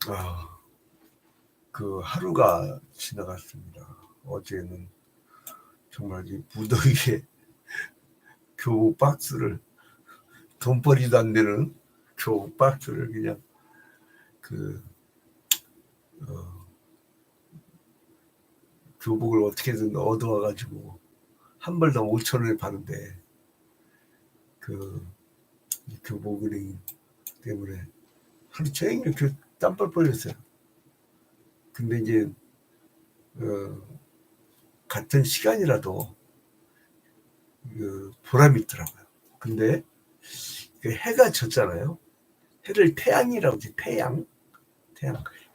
아, 그 하루가 지나갔습니다. 어제는 정말 이 무더위에 교복 박스를 돈벌이도 안 되는 교복 박스를 그냥 그 어, 교복을 어떻게든 얻어와가지고 한 벌당 5,000원에 파는데 그 교복은행 때문에 하루 종일 그 땀뻘 뻘렸어요. 근데 이제 같은 시간이라도 그 보람이 있더라고요. 근데 그 해가 졌잖아요. 해를 태양이라고 하지. 태양.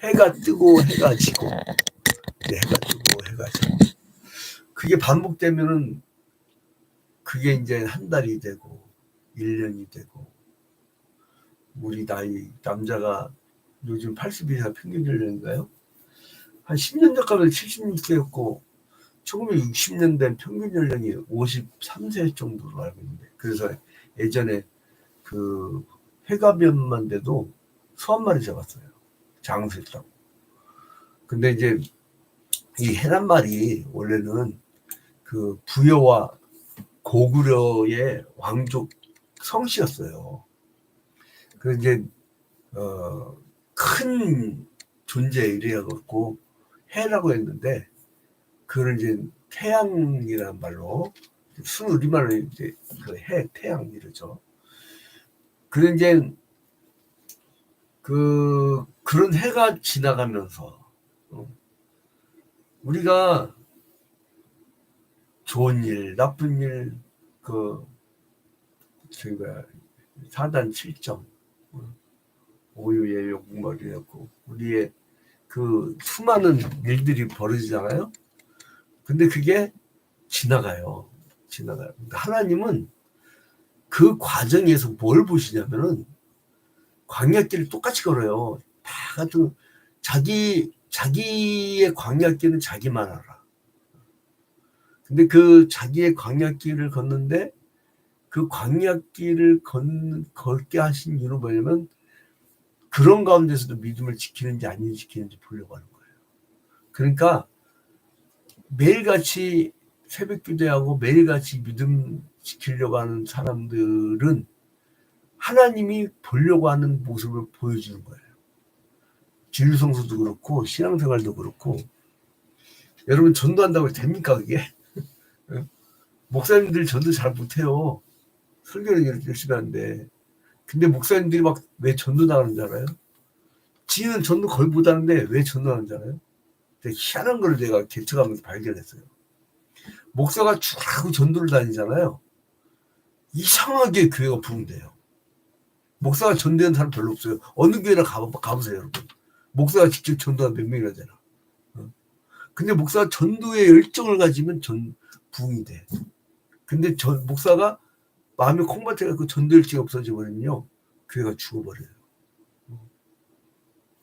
해가 뜨고 해가 지고 해가 뜨고 해가 지고 그게 반복되면은 그게 이제 한 달이 되고 1년이 되고 우리 나이 남자가 요즘 80 이상 평균 연령인가요? 한 10년 전까지는 76세였고 1960년대 평균 연령이 53세 정도로 알고 있는데 그래서 예전에 그 회가변만 돼도 소 한 마리 잡았어요. 장수했다고. 근데 이제 이 해란 말이 원래는 그 부여와 고구려의 왕족 성씨였어요. 그 이제 큰 존재 이래갖고 해라고 했는데 그걸 이제 태양이라는 말로 순우리말로 이제 그 해 태양 이러죠. 그런 이제 그런 해가 지나가면서 우리가 좋은 일, 나쁜 일, 저희가 사단 7점, 오유의 욕머리였고, 우리의 그 수많은 일들이 벌어지잖아요. 근데 그게 지나가요. 하나님은 그 과정에서 뭘 보시냐면은 광야길을 똑같이 걸어요. 다 같은 자기의 광야길은 자기만 알아. 근데 그 자기의 광야길을 걷는데 그 광야길을 걷게 하신 이유는 뭐냐면 그런 가운데서도 믿음을 지키는지 안 지키는지 보려고 하는 거예요. 그러니까 매일같이 새벽 기도하고 매일같이 믿음 지키려고 하는 사람들은 하나님이 보려고 하는 모습을 보여주는 거예요. 진리성수도 그렇고 신앙생활도 그렇고 여러분 전도한다고 됩니까 그게? 목사님들 전도 잘 못해요. 설교는 열심히 하는데 근데 목사님들이 막 왜 전도 나가는 줄 알아요? 지는 전도 거의 못하는데 왜 전도하는 줄 알아요? 되게 희한한 걸 내가 개척하면서 발견했어요. 목사가 쭉 전도를 다니잖아요. 이상하게 교회가 부흥돼요. 목사가 전도하는 사람 별로 없어요. 어느 교회나 가보세요 여러분. 목사가 직접 전도한 몇 명이나 되나. 근데 목사가 전도에 열정을 가지면 부흥이 돼. 근데 목사가 마음이 콩밭에가 전도 열정이 없어져 버리면요. 교회가 죽어버려요.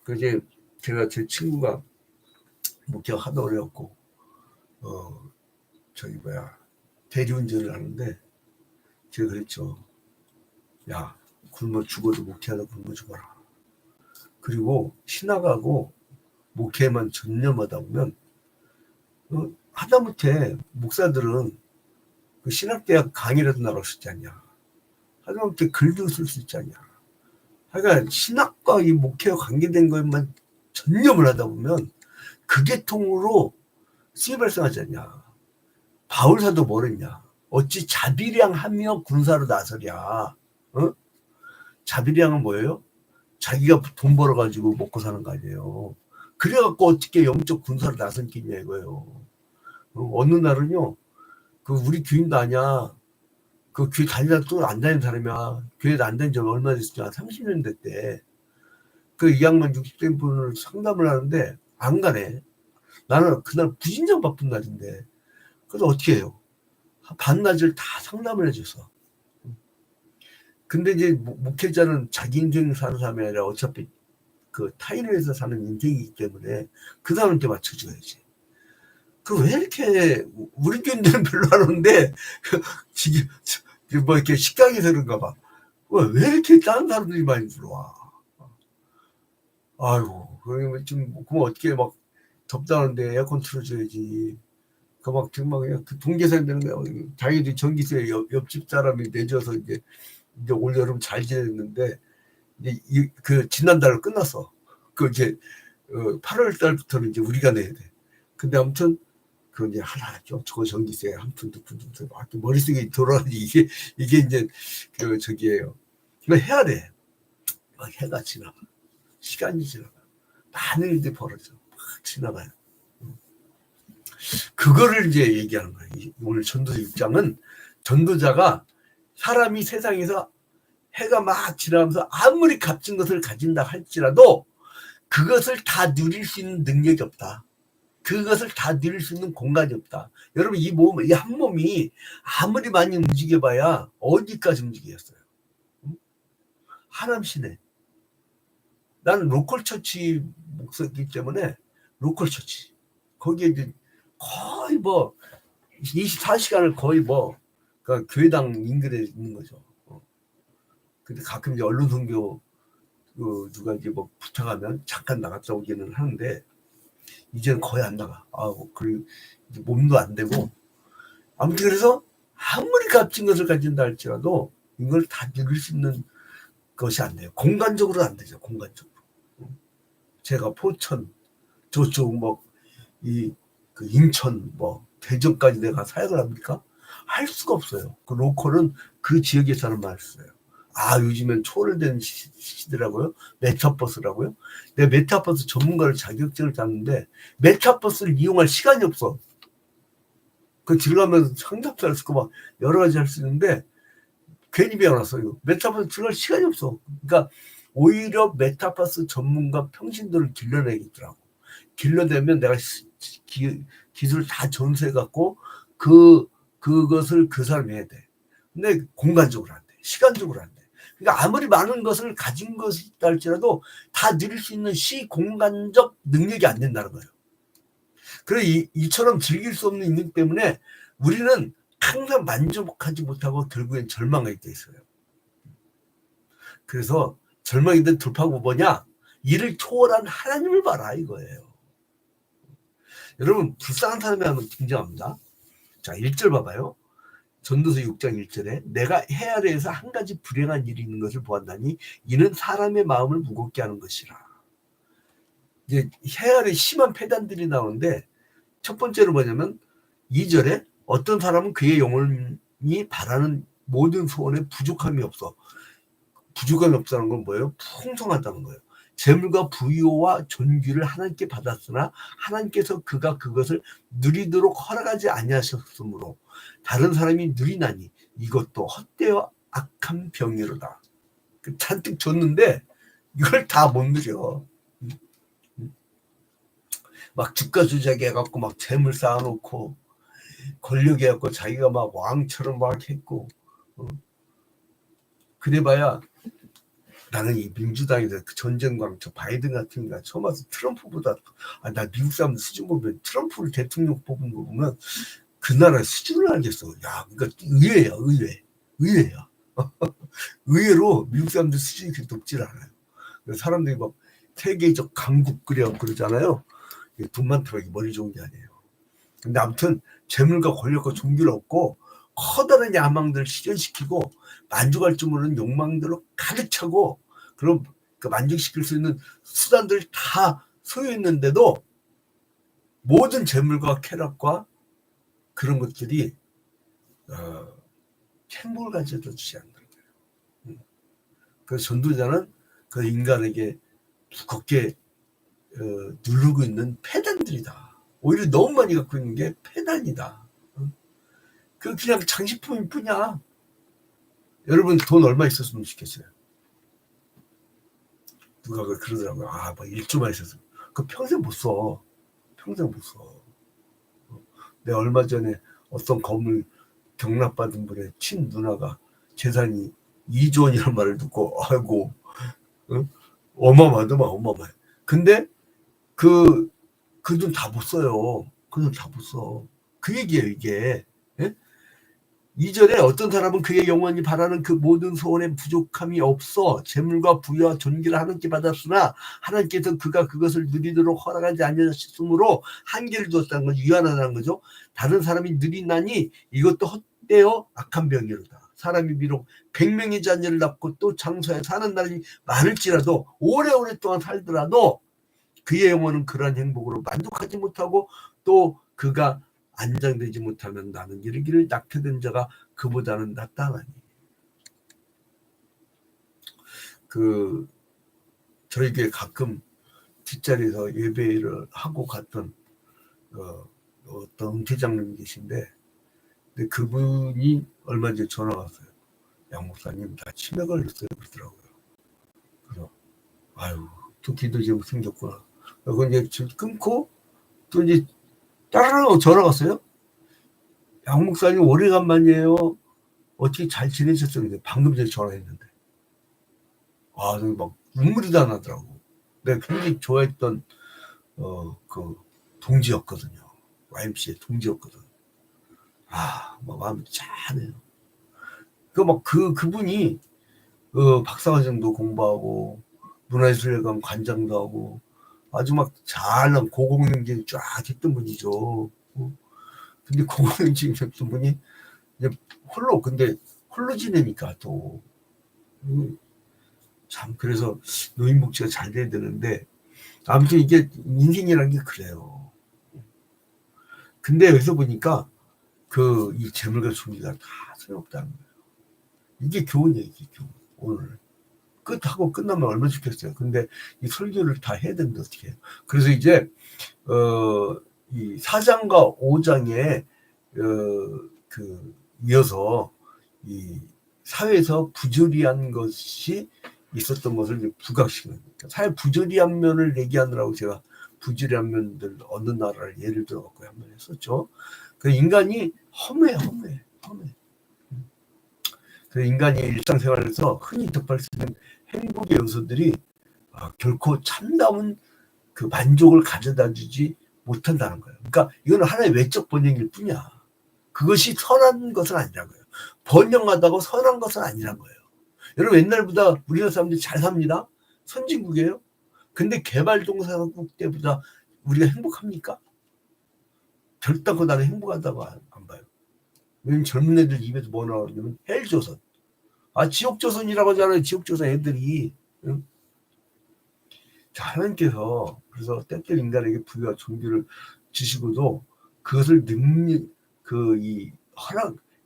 그래서 제가 제 친구가 목회가 하도 어려웠고 대리운전을 하는데 제가 그랬죠. 야 굶어 죽어도 목회하다 굶어 죽어라. 그리고 신학하고 목회만 전념하다 보면 하다못해 목사들은 그 신학대학 강의라도 나갈 수 있지 않냐. 하다못해 글도 쓸 수 있지 않냐. 그러니까 신학과 이 목회와 관계된 것만 전념을 하다 보면 그 계통으로 수입 발생하지 않냐. 바울사도 뭐랬냐. 어찌 자비량하며 군사로 나서랴. 자비량은 뭐예요? 자기가 돈 벌어가지고 먹고 사는 거 아니에요. 그래갖고 어떻게 영적 군사로 나섰겠냐 이거예요. 어느 날은요. 우리 교인도 아니야. 그 교회 다니다 또 안 다니는 사람이야. 교회 안 다닌 지 얼마 됐냐. 30년 됐대. 이 양반 60대 분을 상담을 하는데 안 가네. 나는 그날 부진장 바쁜 날인데. 그래서 어떻게 해요? 반나절 다 상담을 해줘서. 근데 이제 목회자는 자기 인생 사는 사람이 아니라 어차피 타인을 위해서 사는 인생이기 때문에 그 사람한테 맞춰줘야지. 왜 이렇게 우리 교인들은 별로 안 오는데 지금 뭐 이렇게 식당에서 그런가 봐. 왜 이렇게 다른 사람들이 많이 들어와? 아이고 그러면 그럼 어떻게 막 덥다는데 에어컨 틀어줘야지. 그 막 정말 그냥 그 동계산 되는 거야. 자기들이 전기세 옆집 사람이 내줘서 이제 올 여름 잘 지냈는데 이제 그 지난달 끝났어. 그 이제 8월 달부터는 이제 우리가 내야 돼. 근데 아무튼 그 이제 하나 저거 전기세 한 푼 두 푼 막 머릿속에 돌아가지 이게 이제 그 저기예요. 이거 해야 돼. 막 해가 지나가. 시간이 지나가. 많은 일들이 벌어져. 막 지나가요. 그거를 이제 얘기하는 거예요. 오늘 전도자 6장은 전도자가 사람이 세상에서 해가 막 지나가면서 아무리 값진 것을 가진다 할지라도 그것을 다 누릴 수 있는 능력이 없다. 그것을 다 누릴 수 있는 공간이 없다. 여러분 이 한 몸이 아무리 많이 움직여봐야 어디까지 움직였어요. 하남시내. 나는 로컬 처치 목사이기 때문에 로컬 처치. 거기에 이제 거의 24시간을 거의 그러니까 교회당 인근에 있는 거죠. 근데 가끔 이제 언론 선교 누가 이제 부탁하면 잠깐 나갔다 오기는 하는데 이제는 거의 안 나가. 그리고 몸도 안 되고 아무튼 그래서 아무리 값진 것을 가진다 할지라도 이걸 다 누릴 수 있는 것이 안 돼요. 공간적으로 안 되죠. 공간적으로. 제가 포천 저쪽 그 인천 대전까지 내가 사역을 합니까? 할 수가 없어요. 그 로컬은 그 지역에 사는 말을 써요. 요즘엔 초월된 시대라고요? 메타버스라고요? 내가 메타버스 전문가를 자격증을 땄는데 메타버스를 이용할 시간이 없어. 그 들어가면 상담사를 쓰고 막 여러 가지 할 수 있는데 괜히 배워놨어요. 메타버스 들어갈 시간이 없어. 그러니까 오히려 메타버스 전문가 평신도를 길러내겠더라고. 길러내면 내가 기술 다 전수해갖고 그것을 그 사람이 해야 돼. 근데 공간적으로 안 돼. 시간적으로 안 돼. 그러니까 아무리 많은 것을 가진 것이 있다 할지라도 다 누릴 수 있는 시공간적 능력이 안 된다는 거예요. 그래서 이처럼 즐길 수 없는 인생 때문에 우리는 항상 만족하지 못하고 결국엔 절망하게 돼 있어요. 그래서 절망이 된 돌파구가 뭐냐? 이를 초월한 하나님을 봐라 이거예요. 여러분 불쌍한 사람이 하면 긴장합니다. 자 1절 봐봐요. 전도서 6장 1절에 내가 해 아래에서 한 가지 불행한 일이 있는 것을 보았나니 이는 사람의 마음을 무겁게 하는 것이라. 이제 해 아래 심한 폐단들이 나오는데 첫 번째로 뭐냐면 2절에 어떤 사람은 그의 영혼이 바라는 모든 소원에 부족함이 없어. 부족함이 없다는 건 뭐예요? 풍성하다는 거예요. 재물과 부유와 존귀를 하나님께 받았으나 하나님께서 그가 그것을 누리도록 허락하지 아니하셨으므로 다른 사람이 누리나니 이것도 헛되어 악한 병이로다. 잔뜩 줬는데 이걸 다 못 누려. 막 주가주작해 갖고 막 재물 쌓아놓고 권력해 갖고 자기가 막 왕처럼 막 했고 그래봐야 나는 이 민주당에서 그 전쟁광 저 바이든 같은 거 처음 와서 트럼프보다 나 미국 사람들 수준 보면 트럼프를 대통령 뽑은 거 보면 그 나라 수준을 알겠어. 야, 그러니까 의외야. 의외로 미국 사람들 수준이 그렇게 높질 않아요. 사람들이 막 세계적 강국 그러잖아요. 돈 많더라고 머리 좋은 게 아니에요. 근데 아무튼 재물과 권력과 종교를 얻고 커다란 야망들을 실현시키고 만족할 줄 모르는 욕망들로 가득 차고 그럼 그 만족시킬 수 있는 수단들 다 소유했는데도 모든 재물과 쾌락과 그런 것들이 행복을 가져다 주지 않는다는 거예요. 그래서 전도자는 그 인간에게 두껍게 누르고 있는 폐단들이다. 오히려 너무 많이 갖고 있는 게 폐단이다. 그냥 장식품일 뿐이야. 여러분 돈 얼마 있었으면 좋겠어요? 누가 그러더라고요. 막 1조만 있었으면. 그 평생 못 써. 평생 못 써. 내가 얼마 전에 어떤 건물 경락받은 분의 친 누나가 재산이 2조 원이라는 말을 듣고 아이고 어마어마하더만 어마어마해. 근데 그 돈 다 못 써요. 그 돈 다 못 써. 그 얘기예요 이게. 예? 2절에 어떤 사람은 그의 영원히 바라는 그 모든 소원에 부족함이 없어 재물과 부여와 존귀를 하나님께 받았으나 하나님께서 그가 그것을 누리도록 허락하지 아니하셨으므로 한계를 두었다는 건 유한하다는 거죠. 다른 사람이 누리나니 이것도 헛되어 악한 병이로다. 사람이 비록 100명의 자녀를 낳고 또 장소에 사는 날이 많을지라도 오래오래 동안 살더라도 그의 영혼은 그러한 행복으로 만족하지 못하고 또 그가 안정되지 못하면 나는 이르기를 낙태된 자가 그보다는 낫다 하나니. 저희 교회 가끔 뒷자리에서 예배를 하고 갔던 어떤 은퇴장님 계신데, 근데 그분이 얼마 전에 전화 왔어요. 양 목사님 나 치매 걸렸어요 그러더라고요. 그래서 아유 또 기도 제목 생겼구나. 그거 이제 끊고 또 이제 따르르 전화 왔어요. 양 목사님 오래간만이에요. 어떻게 잘 지내셨어요? 방금 전에 전화했는데. 막 눈물이 다 나더라고. 내가 굉장히 좋아했던 그 동지였거든요. YMCA 동지였거든. 막 마음이 짠해요. 그분이 박사과정도 공부하고 문화예술회관 관장도 하고 아주 막 잘난 고공행진 쫙 했던 분이죠. 근데 고공행진 했던 분이 이제 홀로 지내니까 또 참 그래서 노인복지가 잘 돼야 되는데 아무튼 이게 인생이라는 게 그래요. 근데 여기서 보니까 이 재물과 존귀가 다 소용없다는 거예요. 이게 교훈이에요. 이게 교훈. 오늘 끝하고 끝나면 얼마나 좋겠어요. 근데 이 설교를 다 해야 되는데 어떻게 해요. 그래서 이제 이 4장과 5장에 이어서 이 사회에서 부조리한 것이 있었던 것을 이제 부각시키는 거예요. 사회 부조리한 면을 얘기하느라고 제가 부조리한 면들 어느 나라를 예를 들어 갖고 한번 했었죠. 그 인간이 허무해. 그 인간이 일상생활에서 흔히 접할 수 있는 행복의 요소들이 결코 참다운 그 만족을 가져다 주지 못한다는 거예요. 그러니까 이거는 하나의 외적 번영일 뿐이야. 그것이 선한 것은 아니라고요. 번영하다고 선한 것은 아니란 거예요. 여러분 옛날보다 우리나라 사람들이 잘 삽니다. 선진국이에요. 근데 개발동산국 때보다 우리가 행복합니까? 결단코 나는 행복하다고 안 봐요. 왜냐면 젊은 애들 입에서 뭐 나오냐면 헬조선. 지옥조선이라고 하잖아요. 지옥조선 애들이. 응? 자, 하나님께서 그래서 때때로 인간에게 부유와 존귀를 주시고도 그것을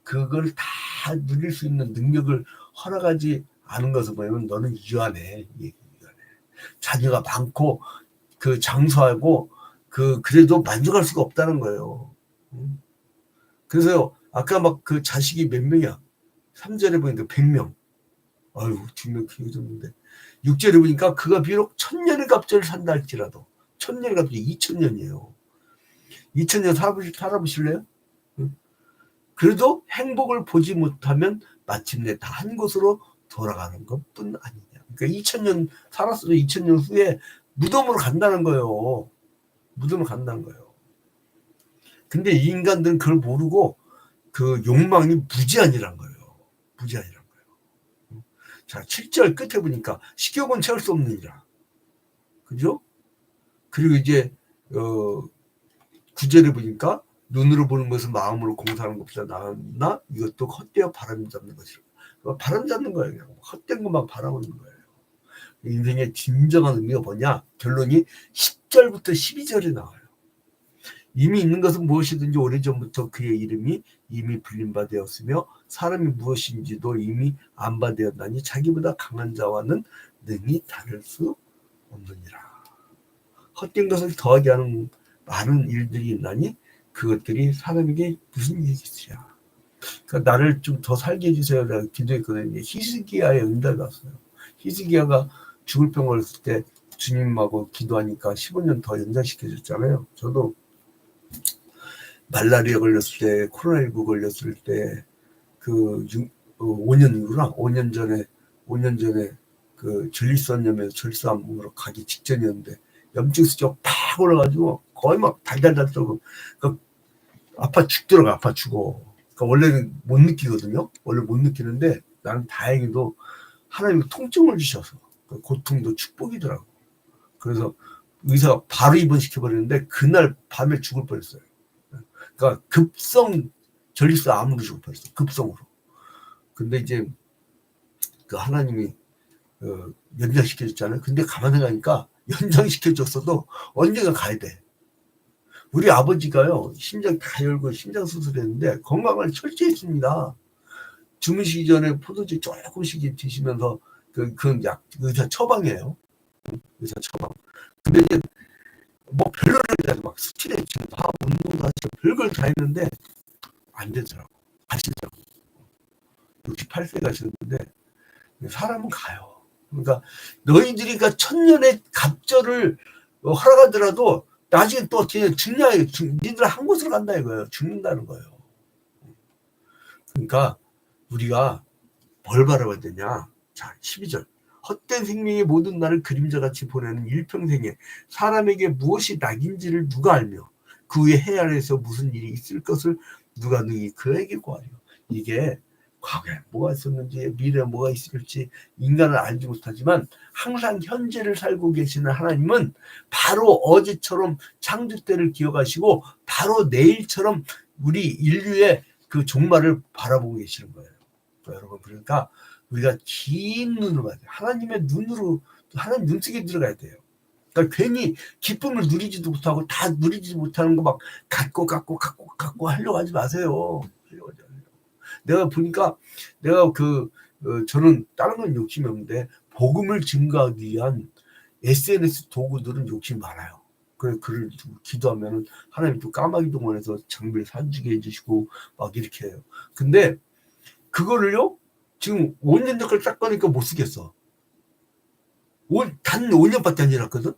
그걸 다 누릴 수 있는 능력을 허락하지 않은 것을 보면 너는 유한해. 자녀가 많고 장수하고 그래도 만족할 수가 없다는 거예요. 그래서 아까 막 자식이 몇 명이야? 3절에 보니까 100명. 아유, 2명 키워줬는데. 6절에 보니까 그가 비록 1000년의 갑절을 산다 할지라도 1000년의 갑절이 2000년이에요. 2000년 살아보실래요? 그래도 행복을 보지 못하면 마침내 다 한 곳으로 돌아가는 것뿐 아니냐. 그러니까 2000년 살았어도 2000년 후에 무덤으로 간다는 거예요. 무덤으로 간다는 거예요. 근데 이 인간들은 그걸 모르고 그 욕망이 무제한이란 거예요. 무제한이란 거예요. 자, 7절 끝에 보니까 식욕은 채울 수 없는 이라. 그죠? 그리고 이제 9절에 보니까 눈으로 보는 것은 마음으로 공사하는 것보다 나았나 이것도 헛되어 바람 잡는 것이라. 바람 잡는 거예요. 그냥 헛된 것만 바라보는 거예요. 인생의 진정한 의미가 뭐냐? 결론이 10절부터 12절에 나와요. 이미 있는 것은 무엇이든지 오래전부터 그의 이름이 이미 불린 바 되었으며 사람이 무엇인지도 이미 안 바 되었나니 자기보다 강한 자와는 능히 다를 수 없느니라. 헛된 것을 더하게 하는 많은 일들이 있나니 그것들이 사람에게 무슨 얘기냐. 그러니까 나를 좀 더 살게 해주세요. 내가 기도했거든요. 히스기야의 응답이 왔어요. 히스기야가 죽을 병 걸렸을 때 주님하고 기도하니까 15년 더 연장시켜줬잖아요. 저도 말라리아 걸렸을 때, 코로나19 걸렸을 때, 5년 이후나 5년 전에 전립선염에서 전립선암으로 가기 직전이었는데 염증 수치가 올라가지고 거의 막 달달달 떨고 아파 죽더라고. 아파 죽어. 그러니까 원래는 못 느끼거든요. 원래 못 느끼는데 나는 다행히도 하나님이 통증을 주셔서 그 고통도 축복이더라고. 그래서 의사가 바로 입원시켜버렸는데 그날 밤에 죽을 뻔했어요. 그러니까 급성 전립선 암으로 죽을 뻔했어요. 급성으로. 근데 이제 그 하나님이 연장시켜줬잖아요. 근데 가만 생각하니까 연장시켜줬어도 언젠가 가야 돼. 우리 아버지가요, 심장 다 열고 심장 수술했는데 건강을 철저히 했습니다. 주무시기 전에 포도주 조금씩 드시면서 그 약 의사 처방이에요. 의사 처방. 근데 이제 뭐 별로를 막 스트레칭, 다 운동도 하시고 별걸 다 했는데 안 되더라고. 가시더라고. 68세 가시는데 사람은 가요. 그러니까 너희들이 그 천년의 갑절을 허락하더라도 나중에 또 죽냐, 니들 한 곳으로 간다 이거예요. 죽는다는 거예요. 그러니까 우리가 뭘 바라봐야 되냐. 자, 12절. 헛된 생명의 모든 날을 그림자같이 보내는 일평생에 사람에게 무엇이 낙인지를 누가 알며 그 후에 해 아래에서 무슨 일이 있을 것을 누가 능히 그에게 구하려. 이게 과거에 뭐가 있었는지 미래에 뭐가 있을지 인간은 알지 못하지만 항상 현재를 살고 계시는 하나님은 바로 어제처럼 창조 때를 기억하시고 바로 내일처럼 우리 인류의 그 종말을 바라보고 계시는 거예요. 여러분, 그러니까 우리가 긴 눈으로 봐야 돼요. 하나님의 눈으로, 하나님 눈속에 들어가야 돼요. 그러니까 괜히 기쁨을 누리지도 못하고 다 누리지 못하는 거 막 갖고 하려고 하지 마세요. 내가 보니까 내가 저는 다른 건 욕심이 없는데 복음을 증거하기 위한 SNS 도구들은 욕심이 많아요. 그래서 글을 기도하면 하나님 또 까마귀 동원해서 장비를 사주게 해주시고 막 이렇게 해요. 근데 그거를요 지금 5년 전걸 딱 꺼니까 못 쓰겠어. 단 5년밖에 안 지났거든.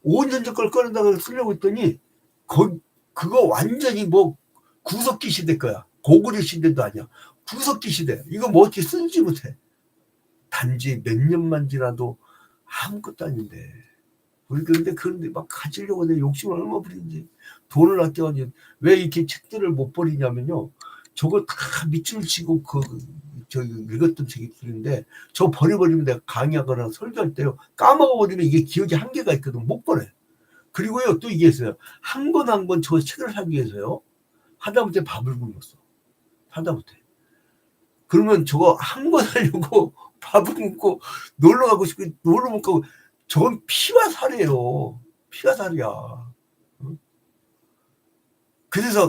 5년 전걸 꺼낸다고 쓰려고 했더니 그거 완전히 뭐 구석기 시대 거야. 고구려 시대도 아니야. 구석기 시대. 이거 뭐 어떻게 쓰지 못해. 단지 몇 년만 지나도 아무것도 아닌데. 우리 그런데 막 가지려고 내 욕심을 얼마 부리는지. 돈을 아껴가지고 왜 이렇게 책들을 못 버리냐면요. 저거 다 밑줄 치고 읽었던 책이 있는데 저 버려버리면 내가 강의하거나 설교할 때요. 까먹어버리면 이게 기억이 한계가 있거든. 못 버려요. 그리고요 또 이게 있어요. 한 권 한 권 저 책을 사기 위해서요. 하다못해 밥을 굶었어. 하다못해. 그러면 저거 한 권 하려고 밥을 굶고 놀러 가고 싶고 놀러 못 가고 저건 피와 살이에요. 피와 살이야. 응? 그래서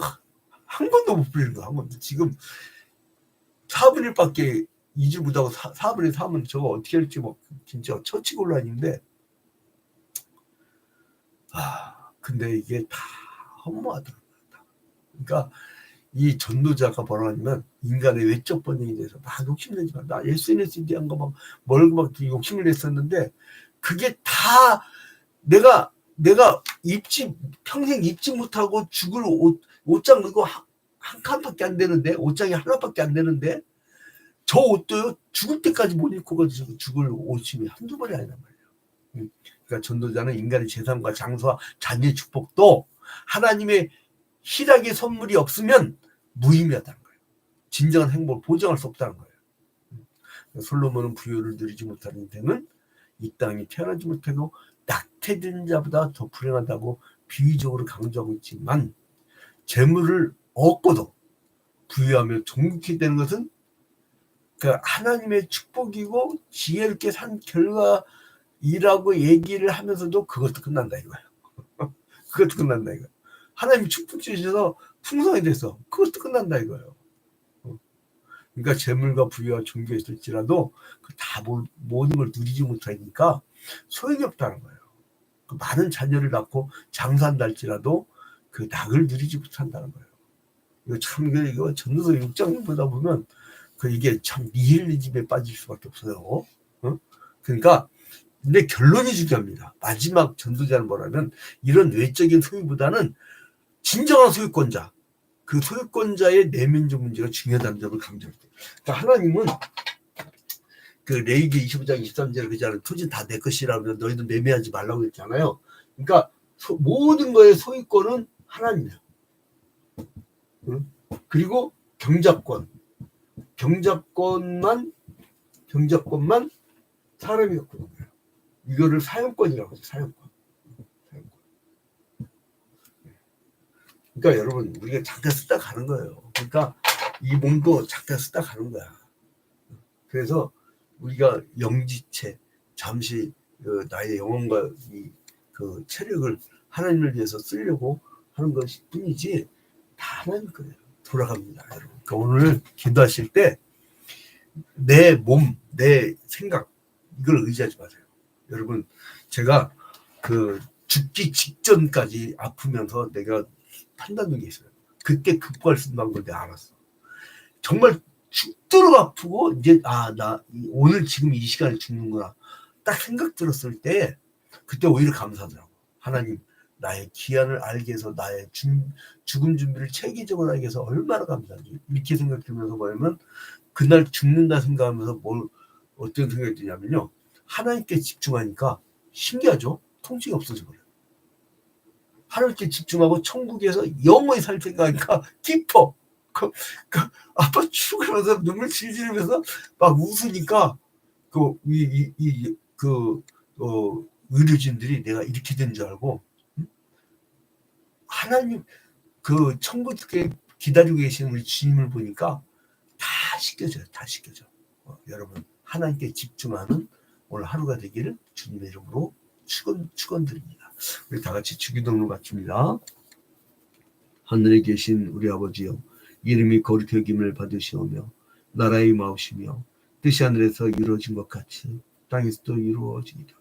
한 권도 못 부리는 거야. 한 권도. 지금 4분의 1밖에 2주 못하고 4분의 3은 저거 어떻게 할지 뭐 진짜 처치곤란인데 근데 이게 다 허무하더라고요. 그러니까 이 전도자가 뭐라 하냐면 인간의 외적 번영에 대해서 막 욕심내지 마. 나 SNS에 대한 거 막 멀고 막 욕심을 냈었는데 그게 다 내가 평생 입지 못하고 죽을 옷장 이거 한 칸밖에 안 되는데 옷장이 하나밖에 안 되는데 저 옷도요 죽을 때까지 못 입고 가지고 죽을 옷이 한두 벌이 아니란 말이에요. 그러니까 전도자는 인간의 재산과 장수와 자녀의 축복도 하나님의 희락의 선물이 없으면 무의미하다는 거예요. 진정한 행복을 보장할 수 없다는 거예요. 솔로몬은 부유를 누리지 못하는 인생은 이 땅에 태어나지 못하고 낙태된 자보다 더 불행하다고 비유적으로 강조하고 있지만 재물을 얻고도 부유하며 존귀케 되는 것은 그 하나님의 축복이고 지혜롭게 산 결과이라고 얘기를 하면서도 그것도 끝난다 이거예요. 그것도 끝난다 이거예요. 하나님이 축복 주셔서 풍성이 돼서 그것도 끝난다 이거예요. 그러니까 재물과 부유와 존귀가 있을지라도 다 모든 걸 누리지 못하니까 소용이 없다는 거예요. 그 많은 자녀를 낳고 장사한다 할지라도 그 낙을 누리지 못한다는 거예요. 이거 참 이거 전도서 6장 보다 보면 이게 참 니힐리즘에 빠질 수밖에 없어요. 그러니까 근데 결론이 중요합니다. 마지막 전도자는 뭐라면 이런 외적인 소유보다는 진정한 소유권자, 그 소유권자의 내면적 문제가 중요하다는 점을 강조합니다. 그러니까 하나님은 그 레위기 25장 23절에 그잖아요. 토지 다 내 것이라면 너희도 매매하지 말라고 했잖아요. 그러니까 모든 거의 소유권은 하나님이에요. 그리고 경작권만 사람이 갖고 있는 거예요. 이거를 사용권이라고 하죠. 사용권. 그러니까 여러분 우리가 잠깐 쓰다 가는 거예요. 그러니까 이 몸도 잠깐 쓰다 가는 거야. 그래서 우리가 영지체 잠시 나의 영혼과 그 체력을 하나님을 위해서 쓰려고 하는 것이 뿐이지 다 하나님 거예요. 돌아갑니다, 여러분. 그러니까 오늘 기도하실 때 내 몸, 내 생각 이걸 의지하지 마세요. 여러분 제가 그 죽기 직전까지 아프면서 내가 판단한 게 있어요. 그때 극복할 수 있는 방법을 내가 알았어. 정말 죽도록 아프고 이제 나 오늘 지금 이 시간에 죽는구나 딱 생각 들었을 때 그때 오히려 감사하더라고. 하나님 나의 기한을 알게 해서 나의 죽음 준비를 체계적으로 알게 해서 얼마나 감사한지 이렇게 생각 들면서 뭐냐면 그날 죽는다 생각하면서 어떤 생각이 드냐면요. 하나님께 집중하니까 신기하죠? 통증이 없어져 버려요. 하나님께 집중하고 천국에서 영원히 살 생각하니까 기뻐. 아빠 죽으면서 눈물 질질 흘리면서 막 웃으니까 의료진들이 내가 이렇게 된 줄 알고 하나님 그 천국에 기다리고 계시는 우리 주님을 보니까 다 씻겨져요. 다 씻겨져. 여러분 하나님께 집중하는 오늘 하루가 되기를 주님의 이름으로 축원드립니다. 우리 다 같이 주기도문을 마칩니다. 하늘에 계신 우리 아버지여 이름이 거룩히 여김을 받으시오며 나라의 임하오시며 뜻이 하늘에서 이루어진 것 같이 땅에서도 이루어지이다.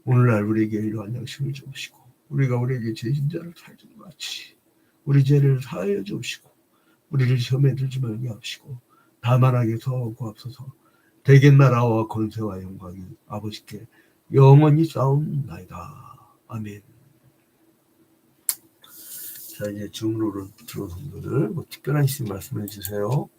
오늘날 우리에게 일용할 양식을 주시고 우리가 우리에게 죄진 자를 사하여 준 것 같이 우리 죄를 사하여 주시고 우리를 시험에 들지 말게 하시고 다만 악에서 구하옵소서. 대개 나라와 권세와 영광이 아버지께 영원히 싸움나이다. 아멘. 자 이제 줌으로 들어온 성도들 뭐 특별한 말씀해 주세요.